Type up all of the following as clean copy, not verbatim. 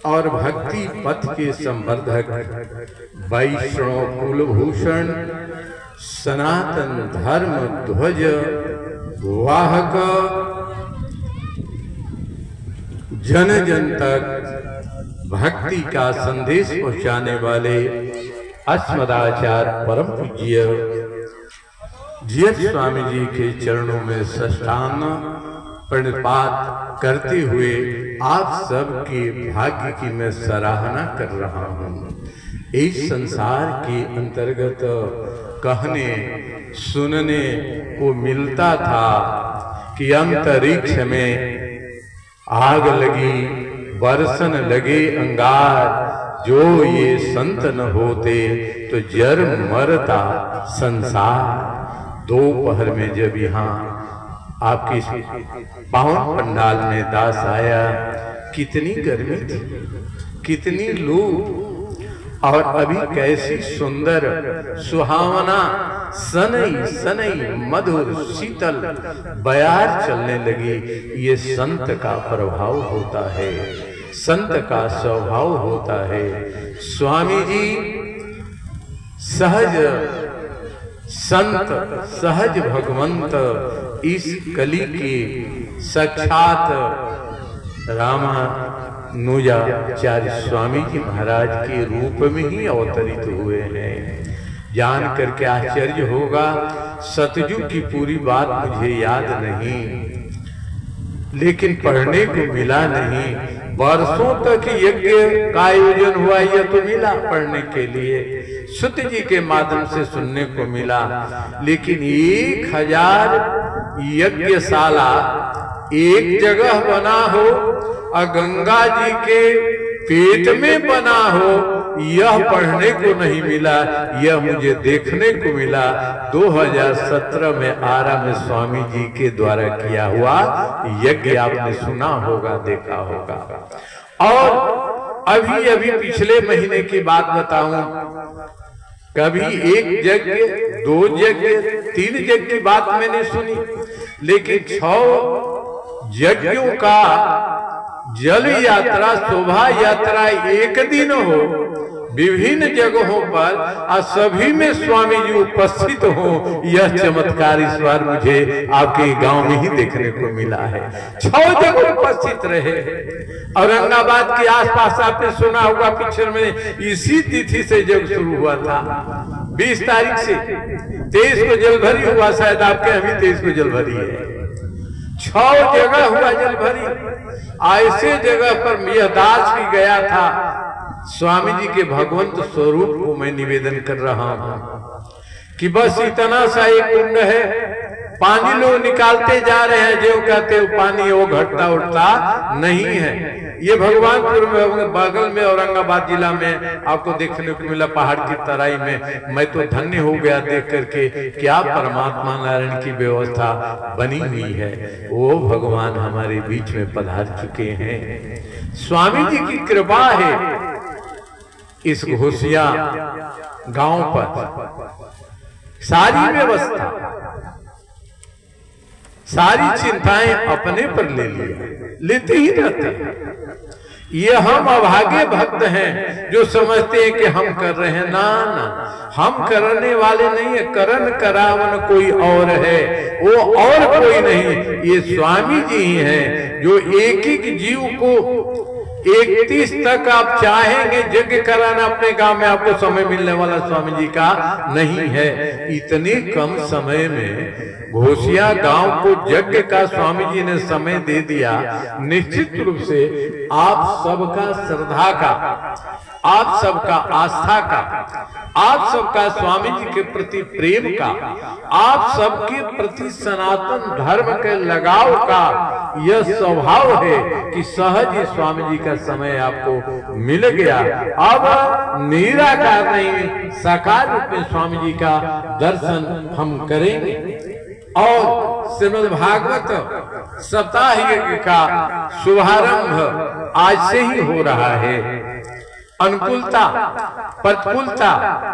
और भक्ति पथ के संवर्धक, वैष्णव कुलभूषण, सनातन धर्म ध्वज वाहक, जन जन तक भक्ति का संदेश पहुंचाने वाले अस्मदाचार्य परम पूज्य जीएफ स्वामी जी के चरणों में साष्टांग प्रणिपात करते हुए आप सबके भाग्य की मैं सराहना कर रहा हूँ। इस संसार के अंतर्गत कहने सुनने को मिलता था कि अंतरिक्ष में आग लगी, बरसन लगे अंगार, जो ये संत न होते तो जर मरता संसार। दोपहर में जब यहाँ आपके पावन पंडाल में दास आया, कितनी गर्मी थी, कितनी लू, और अभी कैसी सुंदर सुहावना सनई सनई मधुर शीतल बयार चलने लगी। ये संत का प्रभाव होता है, संत का स्वभाव होता है। स्वामी जी सहज संत, सहज भगवंत, इस कली के साक्षात रामानुजाचार्य स्वामी जी महाराज के रूप में ही अवतरित हुए हैं। जान करके आश्चर्य होगा, सतयुग की पूरी बात मुझे याद नहीं, लेकिन पढ़ने को मिला नहीं। वर्षों तक यज्ञ का आयोजन हुआ, यह तो मिला पढ़ने के लिए, सुत जी के माध्यम से सुनने को मिला, लेकिन 1000 यज्ञशाला एक जगह बना हो और गंगा जी के पेट में बना हो, यह पढ़ने को नहीं मिला। यह मुझे देखने को मिला 2017 में आरा में स्वामी जी के द्वारा किया हुआ यज्ञ आपने सुना होगा, देखा होगा। और अभी अभी पिछले महीने की बात बताऊं, कभी 1 यज्ञ, 2 यज्ञ, 3 यज्ञ की बात मैंने सुनी, लेकिन 6 यज्ञों का जल यात्रा, शोभा यात्रा एक दिन हो विभिन्न जगहों पर और सभी में स्वामी जी उपस्थित हो, यह चमत्कार इस बार मुझे आपके गांव में ही देखने को मिला है। 6 जगह उपस्थित रहे। औरंगाबाद के आसपास आपने सुना होगा, पिक्चर में इसी तिथि से जग शुरू हुआ था, 20 तारीख से 23 को जलभरी हुआ, शायद आपके अभी 23 को जलभरी है। 6 जगह हुआ जलभरी। ऐसे जगह पर यह दास भी गया था। स्वामी जी के भगवंत स्वरूप को मैं निवेदन कर रहा हूं कि बस इतना सा एक कुंड है, पानी लोग निकालते जा रहे हैं, जो कहते हैं पानी वो घटता उठता नहीं है। ये भगवानपुर में बगल में औरंगाबाद जिला में आपको देखने को मिला, पहाड़ की तराई में। मैं तो धन्य हो गया देख करके, क्या परमात्मा नारायण की व्यवस्था बनी हुई है। वो भगवान हमारे बीच में पधार चुके हैं। स्वामी जी की कृपा है इस घोसिया गांव पर। सारी व्यवस्था, सारी चिंताएं अपने पर ले लिया, लेते ही रहते हैं। ये हम अभागे भक्त हैं जो समझते हैं कि हम कर रहे हैं। ना ना, हम करने वाले नहीं है, करन करावन कोई और है, वो और कोई नहीं। ये स्वामी जी ही हैं जो एक एक जीव को 31 तक आप चाहेंगे यज्ञ कराना अपने गांव में, आपको समय मिलने वाला स्वामी जी का नहीं है। इतने कम समय में घोसिया गांव को यज्ञ का स्वामी जी ने समय दे दिया। निश्चित रूप से आप सबका श्रद्धा का, आप सबका आस्था का, आप सबका स्वामी जी के प्रति प्रेम का, आप सबके प्रति सनातन धर्म के लगाव का यह स्वभाव है कि सहज ही स्वामी जी का समय आपको मिल गया। अब निराकार नहीं, साकार रूप में स्वामी जी का दर्शन हम करेंगे। और श्रीमद् भागवत सप्ताह यज्ञ का शुभारंभ आज से ही हो रहा है। अनुकूलता प्रतिकूलता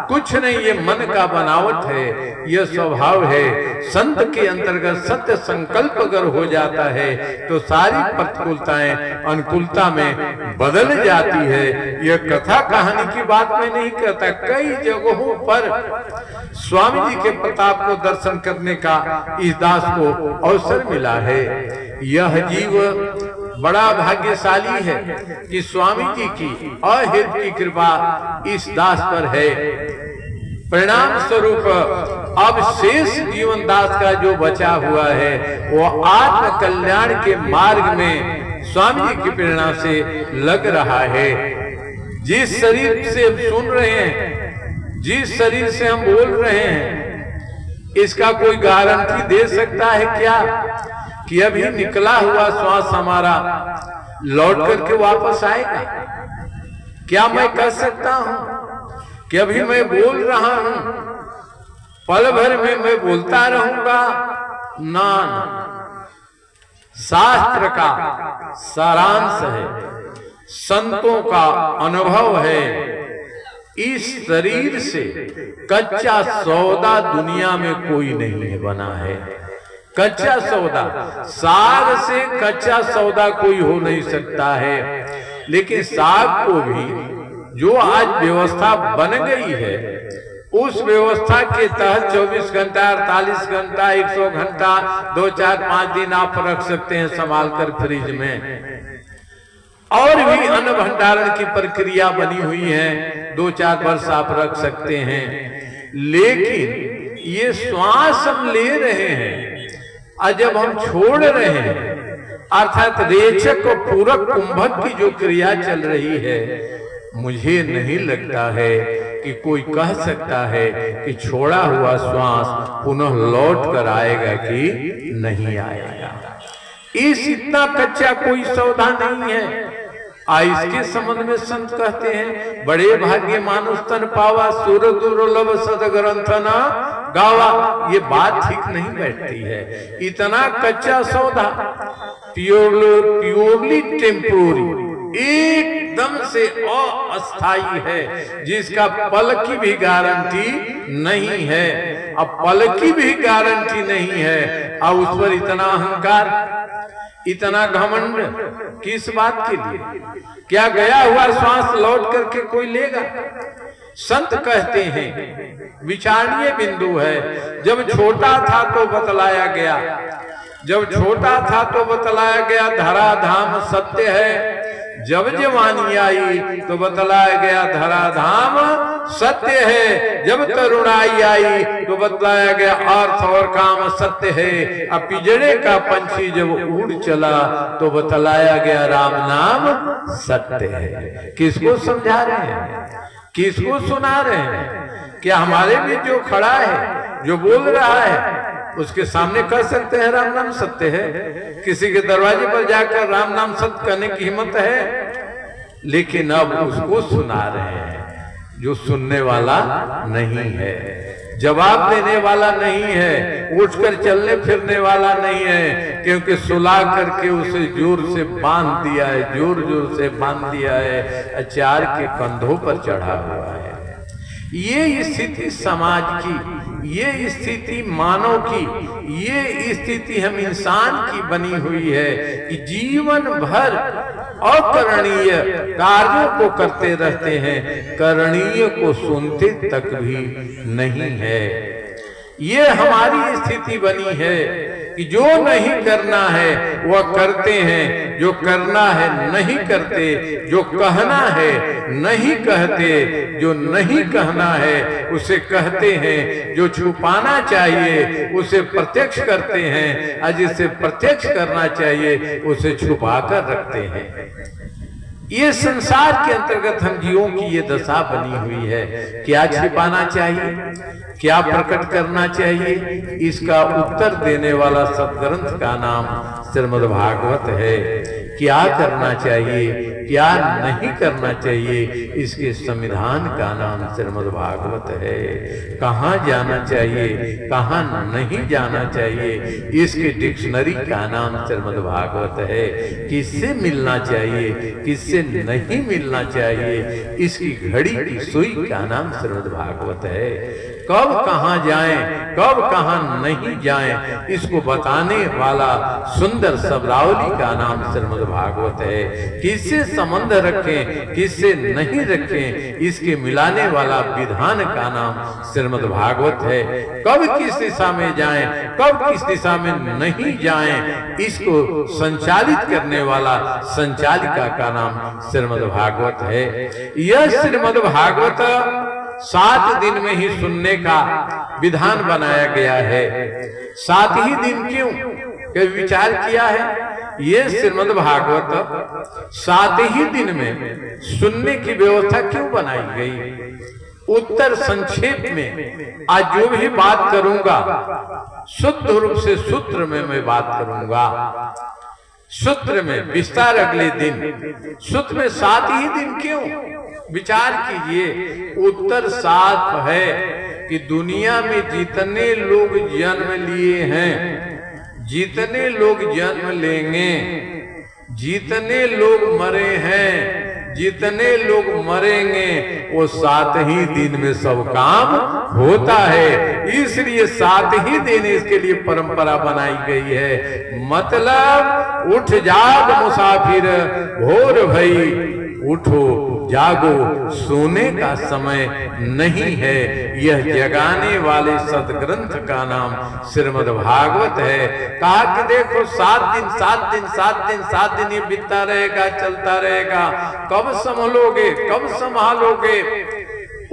कुछ नहीं, ये मन का बनावट है, ये स्वभाव है। संत के अंतर्गत सत्य संकल्प अगर हो जाता है तो सारी प्रतिकूलताएं अनुकूलता में बदल जाती है। यह कथा कहानी की बात मैं नहीं कहता, कई जगहों पर स्वामी जी के प्रताप को दर्शन करने का इस दास को अवसर मिला है। यह जीव बड़ा भाग्यशाली है कि स्वामी जी की अहेतु की कृपा इस दास पर है। परिणाम स्वरूप अब शेष जीवन दास का जो बचा हुआ है वो आत्म कल्याण के मार्ग में स्वामी जी की प्रेरणा से लग रहा है। जिस शरीर से हम सुन रहे हैं, जिस शरीर से हम बोल रहे हैं, इसका कोई गारंटी दे सकता है क्या कि अभी निकला हुआ श्वास हमारा लौट करके वापस आएगा? क्या मैं कह सकता हूं कि अभी मैं बोल रहा हूं पल भर में मैं बोलता रहूंगा? ना, शास्त्र का सारांश है, संतों का अनुभव है, इस शरीर से कच्चा सौदा दुनिया में कोई नहीं बना है। कच्चा सौदा, साग से कच्चा सौदा कोई हो नहीं सकता है। लेकिन साग को भी जो आज व्यवस्था बन गई है, उस व्यवस्था के तहत 24 घंटा, 48 घंटा, 100 घंटा, 2, 4, 5 दिन आप रख सकते हैं संभाल कर फ्रिज में। और भी अन्न भंडारण की प्रक्रिया बनी हुई है, 2-4 वर्ष आप रख सकते हैं। लेकिन ये श्वास हम ले रहे हैं और जब हम छोड़ रहे हैं, अर्थात रेचक और पूरक कुंभक की जो क्रिया चल रही है, मुझे नहीं लगता है कि कोई कह सकता है कि छोड़ा हुआ श्वास पुनः लौट कर आएगा कि नहीं आएगा। इस इतना कच्चा कोई सौदा नहीं है। इसके संबंध में संत कहते हैं, बड़े भाग्य मानुष तन पावा, सुर दुर्लभ सद ग्रंथ न गावा। ये बात ठीक नहीं बैठती है। इतना कच्चा सौदा, प्योरली टेम्पोरी, एकदम से अस्थाई है, जिसका पल की भी गारंटी नहीं है। अब पल की भी गारंटी नहीं है और उस पर इतना अहंकार, इतना घमंड किस बात के लिए? क्या गया हुआ श्वास लौट करके कोई लेगा? संत कहते हैं विचारणीय बिंदु है। जब छोटा था तो बतलाया गया, जब छोटा था तो बतलाया गया धरा धाम सत्य है। जब जवानी आई तो बतलाया गया धरा धाम सत्य है। जब तरुणाई आई तो बतलाया गया अर्थ और काम सत्य है। अब पिंजरे का पंछी जब उड़ चला तो बतलाया गया राम नाम सत्य है। किसको समझा रहे हैं, किसको सुना रहे हैं? क्या हमारे बीच जो खड़ा है, जो बोल रहा है, उसके सामने कह सकते हैं राम नाम सत्य है? किसी के दरवाजे पर जाकर राम नाम सत्य कहने की हिम्मत है? लेकिन अब उसको सुना रहे हैं जो सुनने वाला नहीं है, जवाब देने वाला नहीं है, उठकर चलने फिरने वाला नहीं है, क्योंकि सुला करके उसे जोर से बांध दिया है, जोर जोर से बांध दिया है, अचार के कंधों पर चढ़ा हुआ है। ये स्थिति समाज की, ये स्थिति मानव की, ये स्थिति हम इंसान की बनी हुई है कि जीवन भर अकरणीय कार्यों को करते रहते हैं, करणीय को सुनते तक भी नहीं है। ये हमारी स्थिति बनी है कि जो नहीं करना है वह करते हैं, जो करना है नहीं करते, जो कहना है नहीं कहते, जो नहीं कहना है उसे कहते हैं, जो छुपाना चाहिए उसे प्रत्यक्ष करते हैं और जिसे प्रत्यक्ष करना चाहिए उसे छुपा कर रखते हैं। ये संसार के अंतर्गत हम जीवों की ये दशा बनी हुई है। क्या छिपाना चाहिए, क्या प्रकट करना चाहिए, इसका उत्तर देने वाला सदग्रंथ का नाम श्रीमद् भागवत है। क्या करना चाहिए, क्या नहीं करना चाहिए, इसके संविधान का नाम श्रीमद् भागवत है। कहाँ जाना चाहिए, कहाँ नहीं जाना चाहिए, इसके डिक्शनरी का नाम श्रीमद् भागवत है। किससे मिलना चाहिए, किससे नहीं मिलना चाहिए, इसकी घड़ी की सुई का नाम श्रीमद् भागवत है। कब कहाँ जाएं, कब कहाँ नहीं जाएं, इसको बताने वाला सुंदर शब्दावली का नाम श्रीमद् भागवत है। किससे संबंध रखें, किससे नहीं रखें, इसके मिलाने वाला विधान का नाम श्रीमद् भागवत है। कब किस दिशा में जाएं, कब किस दिशा में नहीं जाएं, इसको संचालित करने वाला संचालिका का नाम श्रीमद् भागवत है। यह श्रीमद् भागवत 7 दिन में ही सुनने का विधान बनाया गया है। 7 ही दिन क्यों, कभी विचार किया है? ये श्रीमद् भागवत 7 ही दिन में सुनने की व्यवस्था क्यों बनाई गई? उत्तर संक्षेप में आज जो भी बात करूंगा शुद्ध रूप से सूत्र में मैं बात करूंगा। सूत्र में विस्तार अगले दिन। सूत्र में 7 ही दिन क्यों? विचार कीजिए। उत्तर साफ है कि दुनिया में जितने लोग जन्म लिए हैं, जितने लोग जन्म लेंगे, जितने लोग मरे हैं, जितने लोग मरेंगे, वो 7 ही दिन में सब काम होता है। इसलिए 7 ही दिन इसके लिए परंपरा बनाई गई है। मतलब उठ जाग मुसाफिर भोर भई, उठो जागो, सोने का समय नहीं है। यह जगाने वाले सदग्रंथ का नाम श्रीमद् भागवत है। कहा कि देखो 7 दिन 7 दिन 7 दिन 7 दिन ये बीतता रहेगा, चलता रहेगा। कब संभलोगे, कब संभालोगे?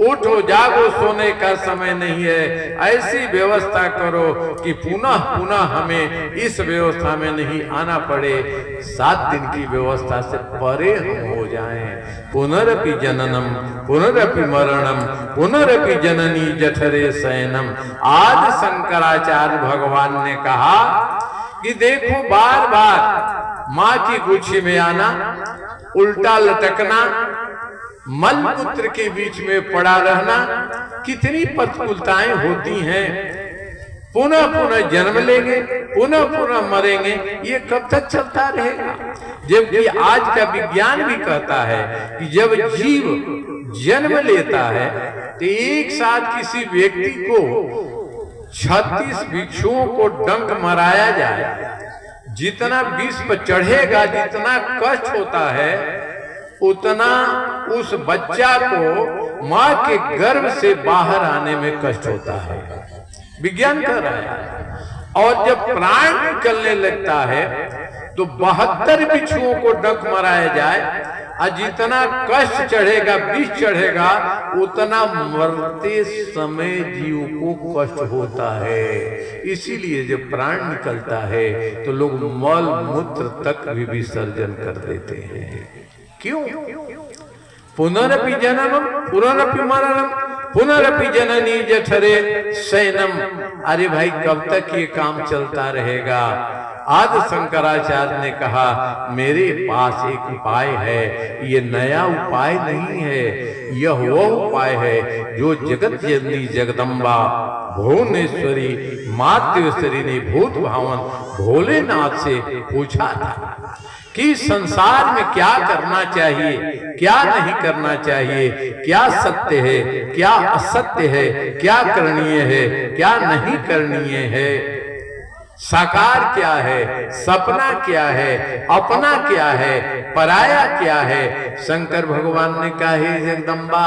उठो जागो, सोने का समय नहीं है। ऐसी व्यवस्था करो कि पुनः पुनः हमें इस व्यवस्था में नहीं आना पड़े। 7 दिन की व्यवस्था से परे हम हो जाएं। पुनरपि जननम पुनरपि मरणम पुनरपि जननी जठरे शयनम। आज शंकराचार्य भगवान ने कहा कि देखो बार बार माँ की गुच्छी में आना, उल्टा लटकना, मलमूत्र के बीच में पड़ा रहना, कितनी प्रतिकूलताएं होती हैं। पुनः पुनः जन्म लेंगे, पुनः पुनः मरेंगे, ये कब तक चलता रहेगा? जबकि आज का विज्ञान भी कहता है कि जब जीव जन्म लेता है तो एक साथ किसी व्यक्ति को 36 भिक्षुओं को डंक मराया जाए, जितना विष पर चढ़ेगा, जितना कष्ट होता है, उतना उस बच्चा को माँ के गर्भ से बाहर आने में कष्ट होता है। विज्ञान कह रहा है। और जब प्राण निकलने लगता है तो 72 भिक्षुओं को डंक मराया जाए, और जितना कष्ट चढ़ेगा, विष चढ़ेगा, उतना मरते समय जीव को कष्ट होता है। इसीलिए जब प्राण निकलता है तो लोग मल मूत्र तक भी विसर्जन कर देते हैं। क्यों? पुनरपि जननम पुनरपि मरणम पुनरपि जननी जठरे शयनम। अरे भाई, कब तक ये काम चलता रहेगा? आज शंकराचार्य ने कहा मेरे पास एक उपाय है। ये नया उपाय नहीं है, यह वो उपाय है जो जगत जननी जगदम्बा भुवनेश्वरी मातेश्वरी ने भूत भावन भोलेनाथ से पूछा था कि संसार में क्या करना चाहिए, क्या नहीं करना चाहिए, क्या सत्य है, क्या असत्य है, क्या करणीय है, क्या नहीं करणीय है, साकार क्या है, सपना क्या है, अपना क्या है, पराया क्या है। शंकर भगवान ने कहा हे जगदम्बा,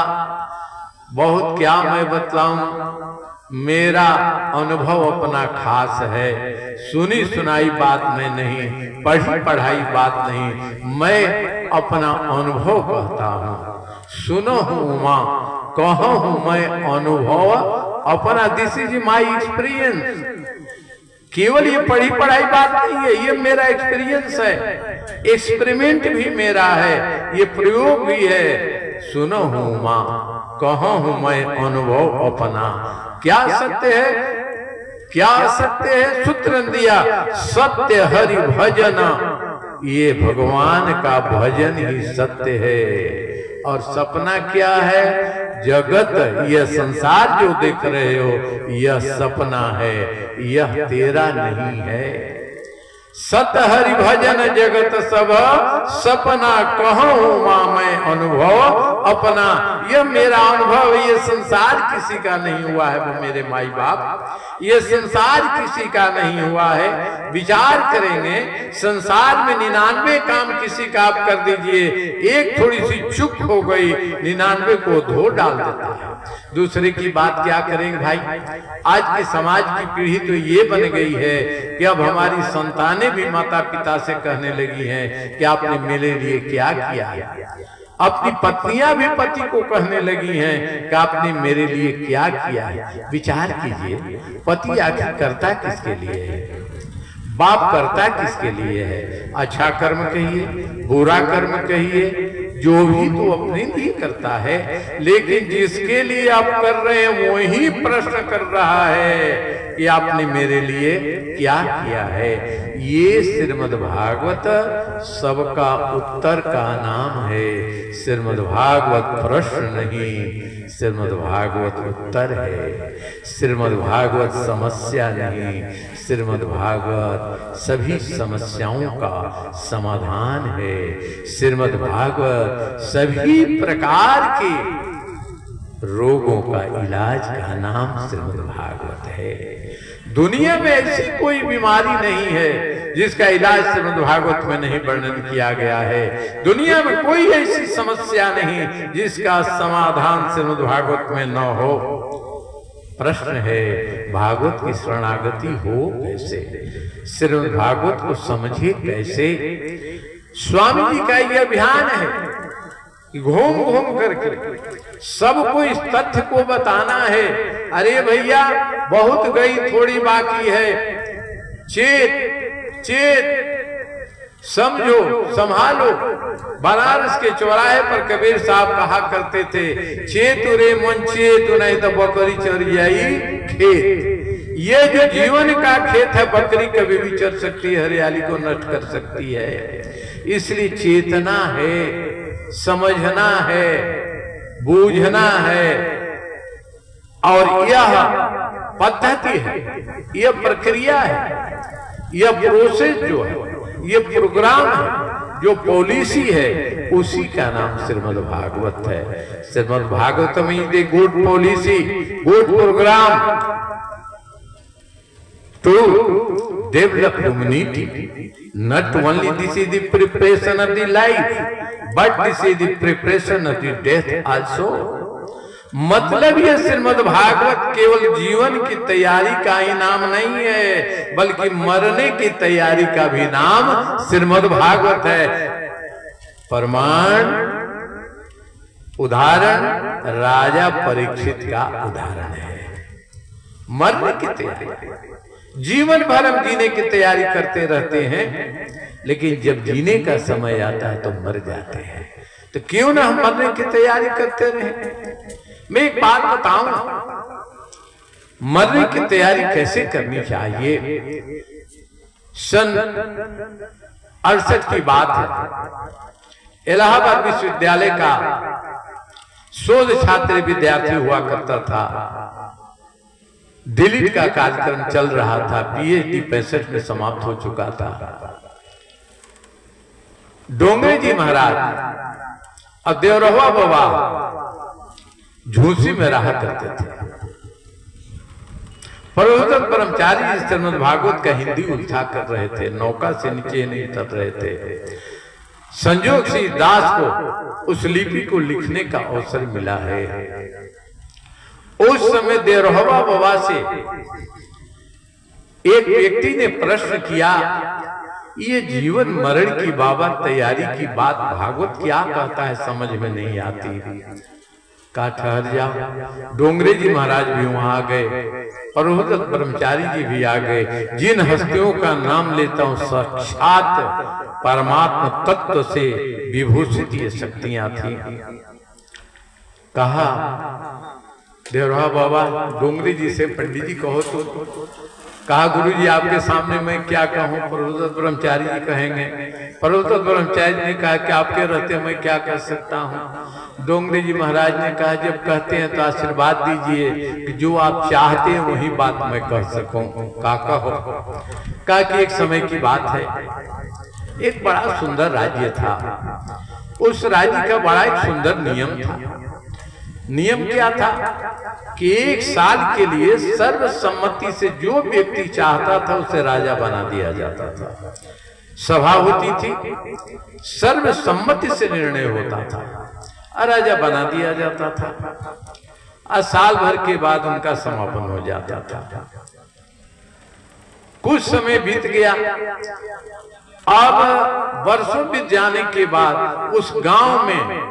बहुत क्या मैं बतलाऊं, मेरा अनुभव अपना खास है। सुनी सुनाई बात में नहीं, पढ़ी पढ़ाई बात नहीं, मैं अपना अनुभव कहता हूँ। सुनो हूँ माँ, कहो हूँ मैं अनुभव अपना। This is my experience. केवल ये पढ़ी पढ़ाई बात नहीं है, ये मेरा एक्सपीरियंस है, एक्सपेरिमेंट भी मेरा है, ये प्रयोग भी है। सुनो हूँ माँ, कहो हूँ मैं अनुभव अपना। क्या सत्य है, क्या सत्य है? सूत्र दिया, सत्य हरि भजन ये भगवान का भजन ही सत्य है। और सपना क्या है? जगत, यह संसार जो देख रहे हो यह सपना है, यह तेरा नहीं है। सत हरि भजन जगत सब सपना कहो मां मैं अनुभव अपना। यह मेरा अनुभव, ये संसार किसी का नहीं हुआ है, वो मेरे माई बाप, ये संसार किसी का नहीं हुआ है। विचार करेंगे, संसार में 99 काम किसी का आप कर दीजिए, एक थोड़ी सी चूक हो गई 99 को धो डाल देता है। दूसरे की बात क्या करेंगे भाई? आज के समाज की पीढ़ी तो ये बन गई है कि अब हमारी संतानें भी माता पिता से कहने लगी हैं कि आपने मेरे लिए क्या किया है। अपनी पत्नियां भी पति को कहने लगी हैं कि आपने मेरे लिए क्या किया है। विचार कीजिए, पति आखिर करता किसके लिए है? बाप करता किसके लिए है? अच्छा कर्म कहिए, बुरा कर्म कहिए, जो भी तो अपने लिए करता है, लेकिन जिसके लिए आप कर रहे हैं वही प्रश्न कर रहा है कि आपने मेरे लिए क्या किया है। ये श्रीमद् भागवत सबका उत्तर का नाम है। श्रीमद् भागवत प्रश्न नहीं, श्रीमद् भागवत उत्तर है। श्रीमद् भागवत समस्या नहीं, श्रीमद् भागवत सभी समस्याओं का समाधान है। श्रीमद् भागवत सभी प्रकार के रोगों का इलाज का नाम श्रीमद् भागवत है। दुनिया में ऐसी कोई बीमारी नहीं है जिसका इलाज श्रीमद् भागवत में नहीं वर्णन किया गया है। दुनिया में कोई ऐसी समस्या नहीं जिसका समाधान श्रीमद् भागवत में न हो। प्रश्न है, भागवत की शरणागति हो कैसे? श्रीमद् भागवत को समझे कैसे? स्वामी जी का यह अभियान है, घूम घूम करके सबको इस तथ्य को बताना है। अरे भैया, बहुत गई, थोड़ी बाकी है। चेत चेत, समझो, संभालो। बनारस के चौराहे पर कबीर साहब कहा करते थे, चेतु रे मन चेतु, नहीं तो बकरी चर जाई खेत। ये जो जीवन का खेत है, बकरी कभी भी चर सकती है, हरियाली को नष्ट कर सकती है। इसलिए चेतना है, समझना है, बूझना है। और यह पद्धति है, यह प्रक्रिया है, यह प्रोसेस जो है, यह प्रोग्राम है, जो पॉलिसी है, उसी का नाम श्रीमद् भागवत है। Shrimad Bhagavat means the good policy, good programme to develop humanity. Not only this is the preparation of the life, but this is the preparation of the death also. मतलब यह श्रीमद् भागवत केवल जीवन की तैयारी का ही नाम नहीं है, बल्कि मरने की तैयारी का भी नाम श्रीमद् भागवत है। प्रमाण, उदाहरण राजा परीक्षित का उदाहरण है। मरने की तैयारी, जीवन भर हम जीने की तैयारी करते रहते हैं, लेकिन जब जीने का समय आता है तो मर जाते हैं। तो क्यों ना हम मरने की तैयारी करते रहे? मैं एक बात बताऊं, मरने की तैयारी कैसे करनी चाहिए। सन 68 की बात है। इलाहाबाद विश्वविद्यालय का शोध छात्र विद्यार्थी हुआ करता था। दिल्ली का कार्यक्रम चल रहा था, पीएचडी 65 में समाप्त हो चुका था। डोंगरे जी महाराज और देवरहुआ बाबा झूसी में रहा करते थे। प्रबोधन ब्रह्मचारी श्रीमद् भागवत का हिंदी उल्था कर रहे थे, नौका से नीचे नहीं उतर रहे थे। संजोग से दास को उस लिपि को लिखने का अवसर मिला है। उस समय देवरहुआ बाबा से एक व्यक्ति ने प्रश्न किया, ये जीवन मरण की बाबा तैयारी की बात भागवत क्या कहता है, समझ में नहीं आती। कहा ठहर जाओ। डोंगरे जी महाराज भी वहां आ गए और ब्रह्मचारी जी भी आ गए। जिन हस्तियों का नाम लेता हूं साक्षात परमात्मा तत्व से विभूषित ये शक्तियां थी। कहा देवरहुआ बाबा, डोंगरे जी से पंडित जी कहो तो कहा गुरुजी आपके सामने मैं क्या कहूँ? प्रभुदत्त ब्रह्मचारी जी कहेंगे। प्रभुदत्त ब्रह्मचारी ने कहा कि आपके रहते मैं क्या कह सकता हूँ? डोंगरे जी महाराज ने कहा जब कहते हैं तो आशीर्वाद दीजिए कि जो आप चाहते हैं वही बात मैं कह सकूं। काका हो कहा कि एक समय की बात है, एक बड़ा सुंदर राज्य था। उस राज्य का बड़ा एक सुंदर नियम था। नियम क्या था कि एक साल के लिए सर्वसम्मति से जो व्यक्ति चाहता था उसे राजा बना दिया जाता था। सभा होती थी, सर्वसम्मति से निर्णय होता था और राजा बना दिया जाता था और साल भर के बाद उनका समापन हो जाता था। कुछ समय बीत गया। अब वर्षों बीत जाने के बाद उस गांव में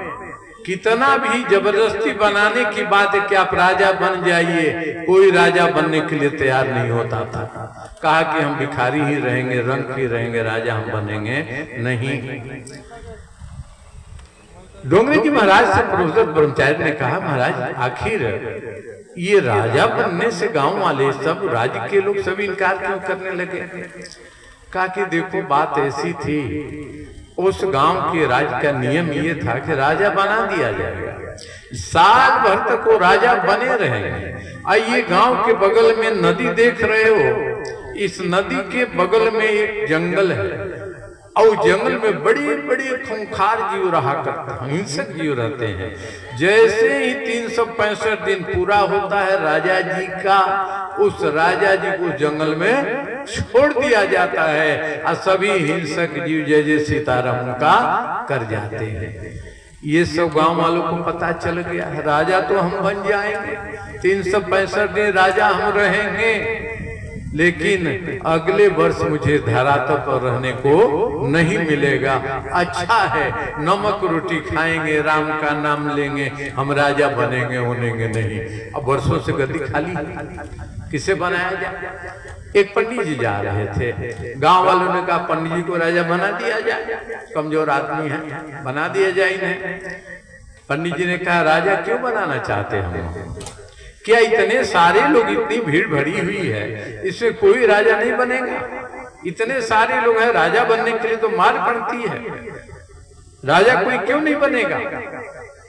कितना भी जबरदस्ती बनाने की बात है कि आप राजा बन जाइए, कोई राजा बनने के लिए तैयार नहीं होता था। कहा कि हम भिखारी ही रहेंगे, रंग ही रहेंगे, राजा हम बनेंगे नहीं। डोंगरे जी महाराज से प्रभुदत्त ब्रह्मचारी ने कहा महाराज आखिर ये राजा बनने से गांव वाले सब, राज्य के लोग सभी इनकार क्यों करने लगे? कहा कि देखो बात ऐसी थी, उस गांव के राज्य का नियम ये था कि राजा बना दिया जाएगा, साल भर तक वो राजा बने रहेंगे। और ये गांव के बगल में नदी देख रहे हो, इस नदी के बगल में एक जंगल है और जंगल में बड़े बड़े खूंखार जीव रहा करते हैं, हिंसक जीव रहते हैं। जैसे ही 365 दिन पूरा होता है राजा जी का, उस राजा जी को जंगल में छोड़ दिया जाता है और सभी हिंसक जीव जय जय सीताराम का कर जाते हैं। ये सब गांव वालों को पता चल गया, राजा तो हम बन जाएंगे, 365 दिन राजा हम रहेंगे, लेकिन अगले वर्ष मुझे धरातल पर रहने को नहीं मिलेगा। अच्छा है, नमक रोटी खाएंगे, राम का नाम लेंगे, हम राजा बनेंगे होनेंगे नहीं। अब वर्षों से गद्दी खाली, किसे बनाया जाए? एक पंडित जी जा रहे थे, गांव वालों ने कहा पंडित जी को राजा बना दिया जाए, कमजोर आदमी है, बना दिया जाए इन्हें। पंडित जी ने कहा राजा क्यों बनाना चाहते हम? क्या इतने सारे लोग, इतनी भीड़ भरी हुई है, इसमें कोई राजा नहीं बनेगा? इतने सारे लोग हैं, राजा बनने के लिए तो मार पड़ती है, राजा कोई क्यों नहीं बनेगा?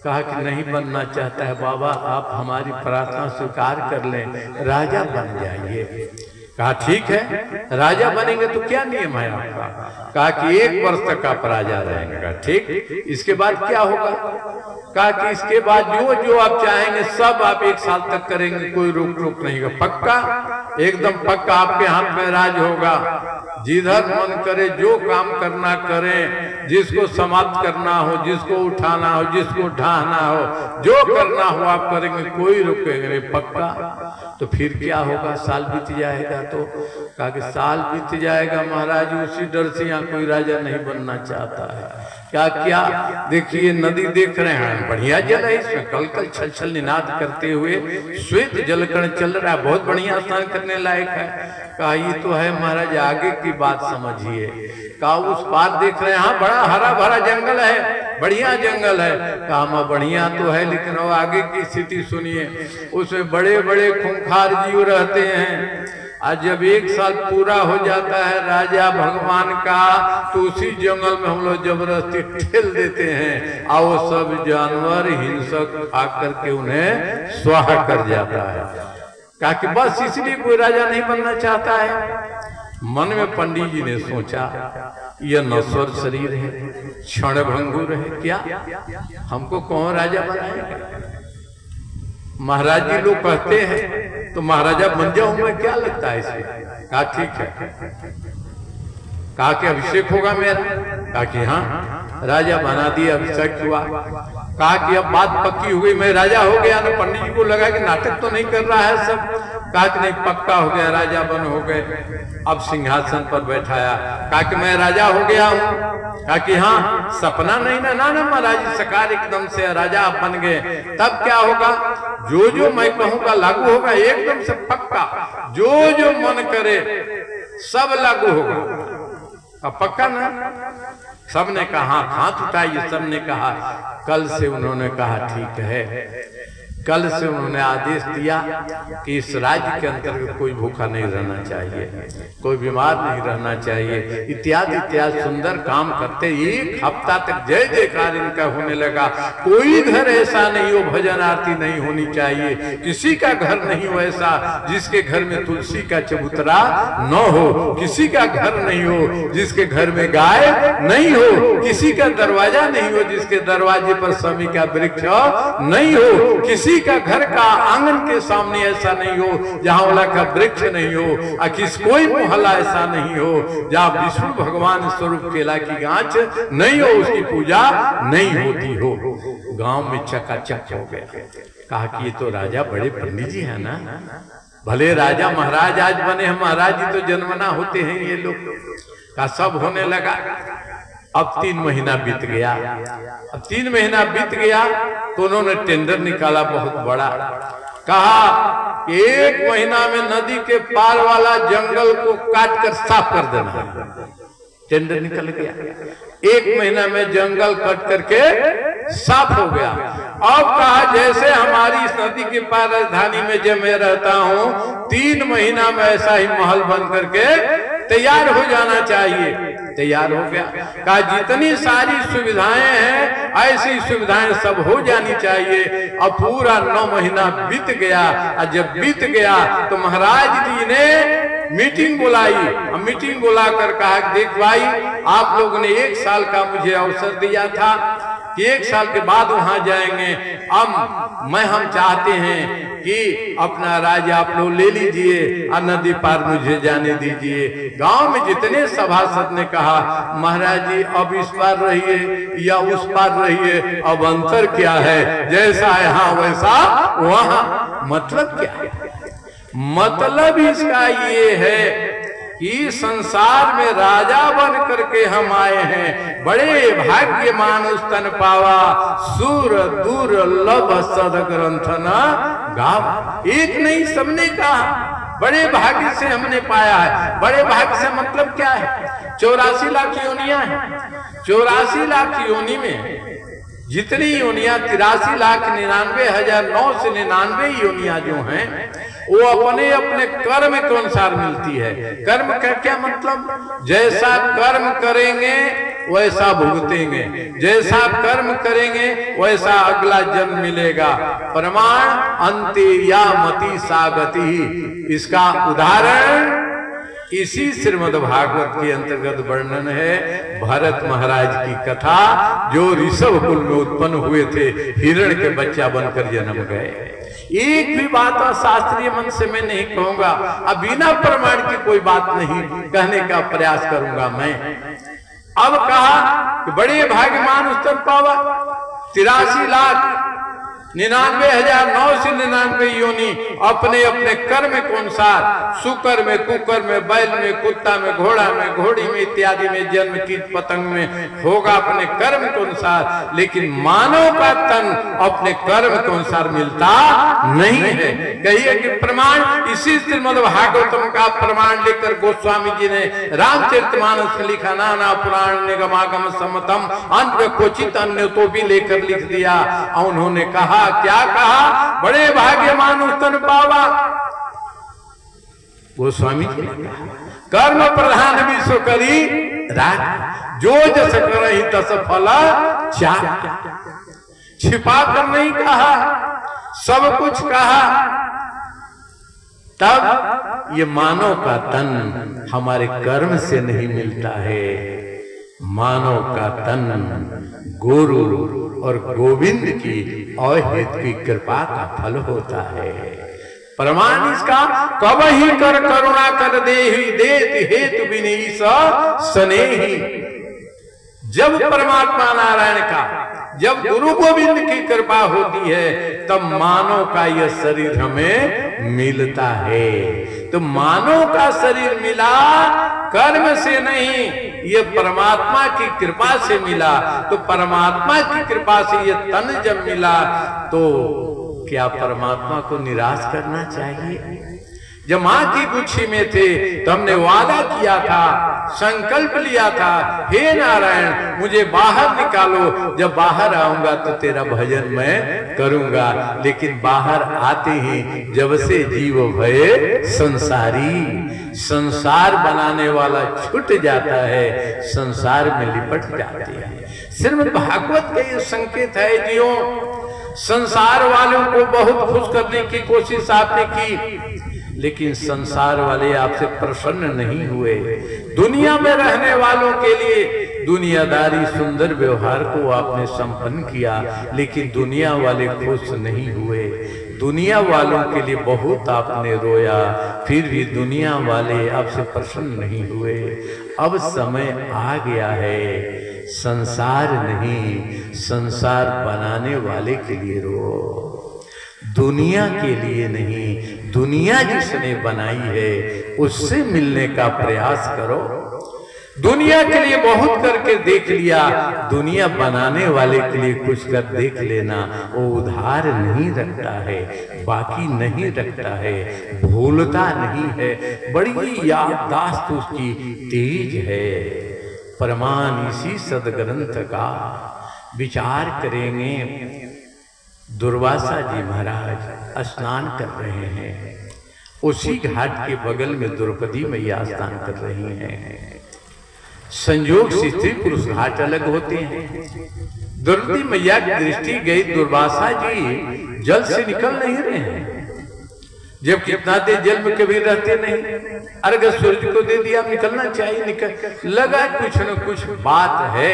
कहा कि नहीं बनना चाहता है बाबा, आप हमारी प्रार्थना स्वीकार कर लें, राजा बन जाइए। कहा ठीक है, राजा बनेंगे तो क्या नियम है आपका? कहा कि 1 वर्ष तक आप राजा रहेंगे। ठीक, इसके बाद क्या होगा? कहा कि इसके बाद जो जो आप चाहेंगे सब आप 1 साल तक करेंगे, कोई रोक टोक नहीं होगा। पक्का? एकदम पक्का, आपके हाथ में राज होगा, जिधर मन करे जो काम करना करें, जिसको समाप्त करना हो, जिसको उठाना हो, जिसको ढाहना हो, जो करना हो आप करेंगे, कोई रोकेंगे नहीं। पक्का? तो फिर क्या होगा? साल बीत जाएगा तो? कहा कि साल बीत जाएगा महाराज, उसी डर से यहाँ कोई राजा नहीं बनना चाहता है। क्या क्या देखिए, नदी देख रहे हैं, बढ़िया जल है, इसमें कल कल छल छल निनाद करते हुए श्वेत जलकण चल रहा है, बहुत बढ़िया स्नान करने लायक है। कहा ये तो है महाराज, आगे की बात समझिए। कहा उस पार देख रहे हैं, हाँ बड़ा हरा भरा जंगल है, बढ़िया जंगल है। कहा बढ़िया तो है, लेकिन वो आगे की स्थिति सुनिए, उसमें बड़े बड़े खूंखार जीव रहते हैं। आज जब 1 साल पूरा हो जाता है राजा भगवान का, तो उसी जंगल में हम लोग जबरदस्ती ठेल देते हैं और वो सब जानवर हिंसक आकर के उन्हें स्वाहा कर जाता है। कहा कि बस इसलिए कोई राजा नहीं बनना चाहता है। मन में पंडित जी ने सोचा यह नश्वर शरीर है, क्षण भंगुर है, क्या हमको कौन राजा बनाएगा? महाराज जी लोग कहते हैं तो महाराजा बन जाऊं मैं, क्या लगता है इसमें? कहा ठीक है। कहा कि अभिषेक होगा मेरा? कहा कि हाँ। राजा बना दिया, अभिषेक हुआ। कहा कि अब बात पक्की हो गई, मैं राजा हो गया ना। पंडित जी को लगा कि नाटक तो नहीं कर रहा है सब। कहा कि नहीं, पक्का हो गया, राजा बन हो गए। अब सिंहासन पर बैठाया, कहा कि मैं राजा हो गया हूँ। कहा कि हाँ, सपना नहीं ना? ना महाराज, सकार एकदम से राजा आप बन गए। तब क्या होगा? जो जो मैं कहूँगा लागू होगा, एकदम से पक्का, जो जो मन करे सब लागू होगा। अब पक्का ना? सब ने कहा, हाथ उठाइए, सब ने कहा। कल से उन्होंने कहा ठीक है। कल से उन्होंने आदेश दिया कि इस राज्य के अंतर्गत कोई भूखा नहीं रहना चाहिए, कोई बीमार नहीं रहना चाहिए, इत्यादि इत्यादि सुंदर काम करते। एक हफ्ता तक जय जयकार इनका होने लगा। कोई घर ऐसा नहीं हो भजन आरती नहीं होनी चाहिए, किसी का घर नहीं हो ऐसा जिसके घर में तुलसी का चबूतरा न हो, किसी का घर नहीं हो जिसके घर में गाय नहीं हो, किसी का दरवाजा नहीं हो जिसके दरवाजे पर शमी का वृक्ष नहीं हो, किसी का घर का आंगन के सामने ऐसा नहीं हो जहां ओला का वृक्ष नहीं हो, कोई मोहल्ला ऐसा नहीं हो जहां विष्णु भगवान स्वरूप केला की गांच नहीं हो, उसकी पूजा नहीं होती हो। गांव में चकाचक हो गया। कहा कि ये तो राजा बड़े पंडित जी है ना, भले राजा महाराज आज बने हैं, महाराज जी तो जन्मना होते हैं ये लोग का। सब होने लगा। अब 3 महीना बीत गया। अब 3 महीना बीत गया तो उन्होंने टेंडर निकाला बहुत बड़ा। कहा कि 1 महीना में नदी के पार वाला जंगल को काट कर साफ कर देना। टेंडर निकल गया। 1 महीना में जंगल कट करके साफ हो गया। अब कहा जैसे हमारी इस नदी के पार राजधानी में जब मैं रहता हूँ 3 महीना में ऐसा ही महल बन करके तैयार हो जाना चाहिए। तैयार हो गया। कहा जितनी सारी सुविधाएं हैं ऐसी सुविधाएं सब हो जानी चाहिए। अब पूरा 9 महीना बीत गया। और जब बीत गया तो महाराज जी ने मीटिंग बुलाई। मीटिंग बुलाकर कहा देख भाई, आप लोगों ने 1 साल का मुझे अवसर दिया था कि 1 साल के बाद वहां जाएंगे। अब हम चाहते हैं कि अपना राज्य आप लोग ले लीजिए और नदी पार मुझे जाने दीजिए। गांव में जितने सभासद ने कहा महाराज जी अब इस पार रहिए या उस पार रहिए, अब अंतर क्या है, जैसा है हाँ वैसा वहां। मतलब क्या है? मतलब इसका ये है कि संसार में राजा बन करके हम आए हैं। बड़े भाग्यमान तन पावा, सूर दूर लब सद ग्रंथन गाव। एक नहीं सबने कहा बड़े भाग्य से हमने पाया है। बड़े भाग्य से मतलब क्या है? 84 लाख योनियां हैं। 84 लाख योनि में जितनी योनियां 83,99,999 योनियां जो हैं वो अपने अपने कर्म के अनुसार मिलती है। कर्म का क्या मतलब? जैसा कर्म करेंगे वैसा भुगतेंगे, जैसा कर्म करेंगे वैसा अगला जन्म मिलेगा। प्रमाण अंते या मति सागति। इसका उदाहरण इसी श्रीमद् भागवत के अंतर्गत वर्णन है। भरत महाराज की कथा जो ऋषभ कुल में उत्पन्न हुए थे, हिरण के बच्चा बनकर जन्म गए। एक भी बात शास्त्रीय मन से मैं नहीं कहूंगा। अब बिना प्रमाण की कोई बात नहीं कहने का प्रयास करूंगा मैं। अब कहा कि बड़े भाग्यमान उत्तर पावा 83,99,999 योनि अपने अपने कर्म के अनुसार, सुकर में, कुकर में, बैल में, कुत्ता में, घोड़ा में, घोड़ी में इत्यादि में जन्म कीट पतंग में होगा अपने कर्म के अनुसार। लेकिन मानव का तन अपने कर्म के अनुसार मिलता नहीं है। कहिए कि प्रमाण इसी श्रीमद् भागवतम का प्रमाण लेकर गोस्वामी जी ने रामचरितमानस में लिखा। नाना पुराण निगमागम सम्मतम अन्य क्वचित अन्य तो भी लेकर लिख दिया। उन्होंने कहा क्या कहा? बड़े भाग्यमान उत्तन पावा। गोस्वामी जी ने कहा कर्म प्रधान विश्व करी राज, जो जस करहि तस फल चाह। छिपा कर नहीं कहा, सब कुछ कहा। तब ये मानव का तन हमारे कर्म से नहीं मिलता है। मानव का तन गुरु और गोविंद की अहेतु की कृपा का फल होता है। प्रमाण इसका कब ही कर करुणा कर देहि देत हेतु विनीस स्नेही। जब परमात्मा नारायण का, जब गुरु गोविंद की कृपा होती है तब मानव का यह शरीर हमें मिलता है। तो मानव का शरीर मिला कर्म से नहीं, ये परमात्मा की कृपा से मिला। तो परमात्मा की कृपा से ये तन जब मिला तो क्या परमात्मा को निराश करना चाहिए? जब मां की गुच्छी में थे तो हमने वादा किया था संकल्प लिया था, हे नारायण मुझे बाहर निकालो, जब बाहर आऊंगा तो तेरा भजन मैं करूंगा। लेकिन बाहर आते ही जब से जीव भये संसारी, संसार बनाने वाला छूट जाता है, संसार में लिपट जाते हैं। श्रीमद् भागवत का ये संकेत है जियो, संसार वालों को बहुत खुश करने की कोशिश आपने की, लेकिन संसार वाले आपसे प्रसन्न नहीं हुए। दुनिया में रहने वालों के लिए दुनियादारी सुंदर व्यवहार को आपने संपन्न किया, लेकिन दुनिया वाले खुश नहीं हुए। दुनिया वालों के लिए बहुत आपने रोया, फिर भी दुनिया वाले आपसे प्रसन्न नहीं हुए। अब समय आ गया है, संसार नहीं संसार बनाने वाले के लिए रो, दुनिया के लिए नहीं। दुनिया जिसने बनाई है उससे मिलने का प्रयास करो। दुनिया के लिए बहुत करके देख लिया, दुनिया बनाने वाले के लिए कुछ कर देख लेना। वो उधार नहीं रखता है, बाकी नहीं रखता है, भूलता नहीं है, बड़ी याददाश्त उसकी तेज है। प्रमाण इसी सदग्रंथ का विचार करेंगे। दुर्वासा जी महाराज स्नान कर रहे हैं, उसी घाट के बगल में द्रौपदी मैया स्नान कर रही हैं। संयोग से स्त्री पुरुष घाट अलग होते हैं। द्रौपदी मैया की दृष्टि गई, दुर्वासा जी जल से निकल नहीं रहे हैं। जब कितना देर जल में कभी रहते नहीं, अर्घ सूर्य को दे दिया, निकलना चाहिए, निकल लगा कुछ न कुछ बात है,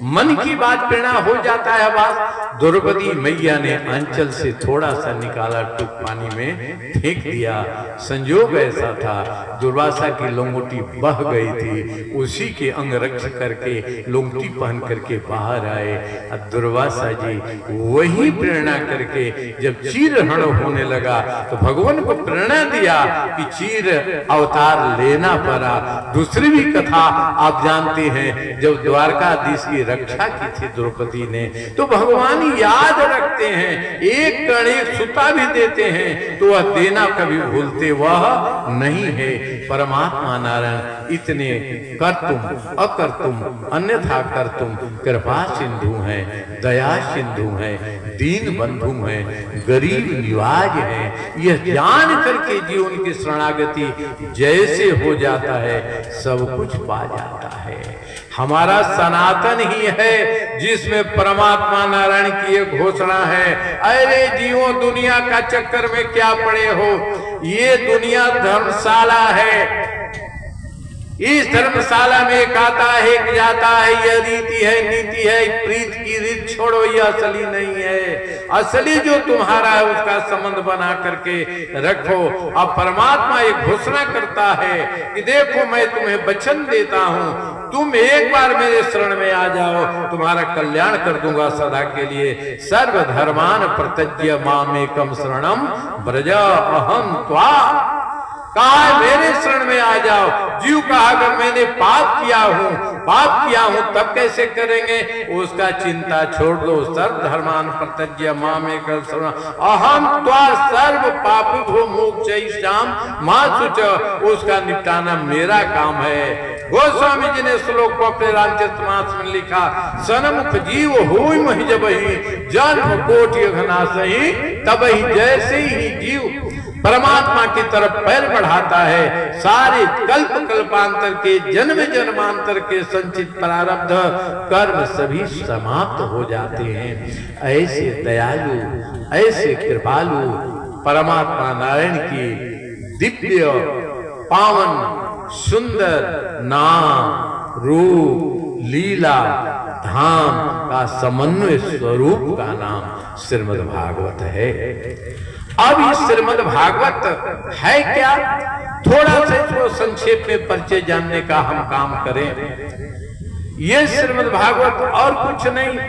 मन की बात प्रेरणा हो जाता है। बात द्रौपदी मैया ने अंचल से थोड़ा सा निकाला, टुक पानी में फेंक दिया। संयोग ऐसा था दुर्वासा की लंगोटी बह गई थी, उसी के अंग रक्ष करके लंगोटी पहन करके बाहर आए। अब दुर्वासा जी वही प्रेरणा करके जब चीरहरण होने लगा तो भगवान को प्रेरणा दिया कि चीर अवतार लेना पड़ा। दूसरी भी कथा आप जानते हैं, जब द्वारकाधीश की रक्षा की थी द्रौपदी ने, तो भगवान याद रखते हैं, एक कण एक सुता भी देते हैं तो वह देना कभी भूलते वह नहीं है। परमात्मा नारायण इतने कर्तुम अकर्तुम अन्यथा कर्तुम कृपा सिंधु हैं, दया सिंधु हैं, दीन बंधु हैं, गरीब निवाज हैं। यह जान करके जीवन की शरणागति जैसे हो जाता है सब कुछ पा जाता है। हमारा सनातन ही है जिसमें परमात्मा नारायण की ये घोषणा है, अरे जीवो दुनिया का चक्कर में क्या पड़े हो, ये दुनिया धर्मशाला है। इस धर्मशाला में एक आता है एक जाता है, यह रीति है नीति है, प्रीत की रीत छोड़ो, यह असली नहीं है। असली जो तुम्हारा है उसका संबंध बना करके रखो। अब परमात्मा एक घोषणा करता है कि देखो मैं तुम्हें वचन देता हूँ, तुम एक बार मेरे शरण में आ जाओ, तुम्हारा कल्याण कर दूंगा सदा के लिए। सर्वधर्मान प्रत्यज्य मामेकम शरणम ब्रज अहम त्वा, कहा मेरे शरण में आ जाओ। जीव कहा अगर मैंने पाप किया हूं तब कैसे करेंगे, उसका चिंता छोड़ दो। सर्व धर्मान प्रत्यज्य मामेकम शरणम अहम त्वा सर्व पापेभ्यो मोक्षयिष्याम मा शुच, उसका निपटाना मेरा काम है। गोस्वामी जी ने श्लोक को अपने रामचरितमानस में लिखा, सनमुख जीव हुई महि जबहि जन्म कोटि अघनासहि, तबहि जैसे ही जीव परमात्मा की तरफ पैर बढ़ाता है, सारे कल्प कल्पांतर के जन्म जन्मांतर के संचित प्रारब्ध कर्म सभी समाप्त हो जाते हैं। ऐसे दयालु ऐसे कृपालु परमात्मा नारायण की दिव्य पावन सुंदर नाम रूप लीला धाम का समन्वय स्वरूप का नाम श्रीमद् भागवत है। अब इस श्रीमद् भागवत है क्या, थोड़ा सा इसको संक्षेप में परिचय जानने का हम काम करें। ये श्रीमद् भागवत और कुछ नहीं,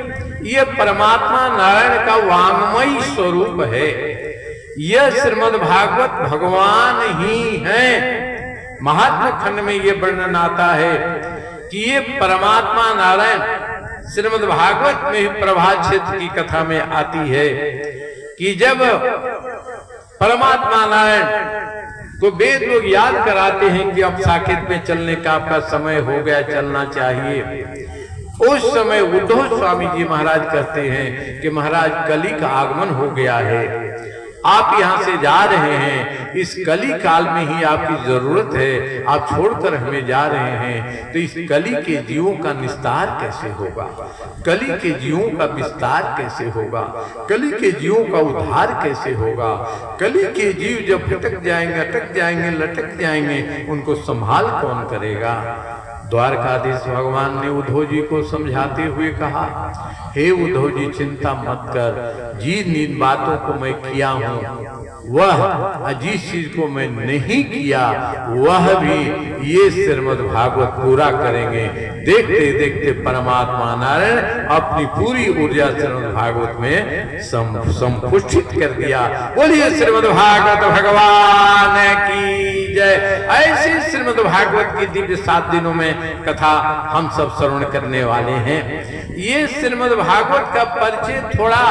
ये परमात्मा नारायण का वांगमयी स्वरूप है। यह श्रीमद् भागवत भगवान ही है। महात्मा खंड में ये वर्णन आता है कि ये परमात्मा नारायण श्रीमद् भागवत में ही प्रभात क्षेत्र की कथा में आती है कि जब परमात्मा नारायण तो वेद लोग याद कराते हैं कि अब साकेत में चलने का आपका समय हो गया, चलना चाहिए। उस समय उद्धव स्वामी जी महाराज कहते हैं कि महाराज कली का आगमन हो गया है, आप यहाँ से जा रहे हैं, इस कली काल में ही आपकी जरूरत है, आप छोड़कर हमें जा रहे हैं, तो इस कली के जीवों का निस्तार कैसे होगा, कली के जीवों का विस्तार कैसे होगा, कली के जीवों का उद्धार कैसे होगा। कली के जीव जब भटक जाएंगे, अटक जाएंगे, लटक जाएंगे, उनको संभाल कौन करेगा। द्वारकाधीश भगवान ने उद्धव जी को समझाते हुए कहा, हे उद्धव जी चिंता मत कर, जिन बातों को मैं किया हूँ वह जिस चीज को मैं नहीं किया वह भी ये श्रीमद् भागवत पूरा करेंगे। देखते देखते परमात्मा नारायण अपनी पूरी ऊर्जा श्रीमद् भागवत में संपुष्टित कर दिया। बोलिए श्रीमद् भागवत भगवान की जय। ऐसे श्रीमद् भागवत की दिव्य 7 दिनों में कथा हम सब श्रवण करने वाले हैं। ये श्रीमद् भागवत का परिचय थोड़ा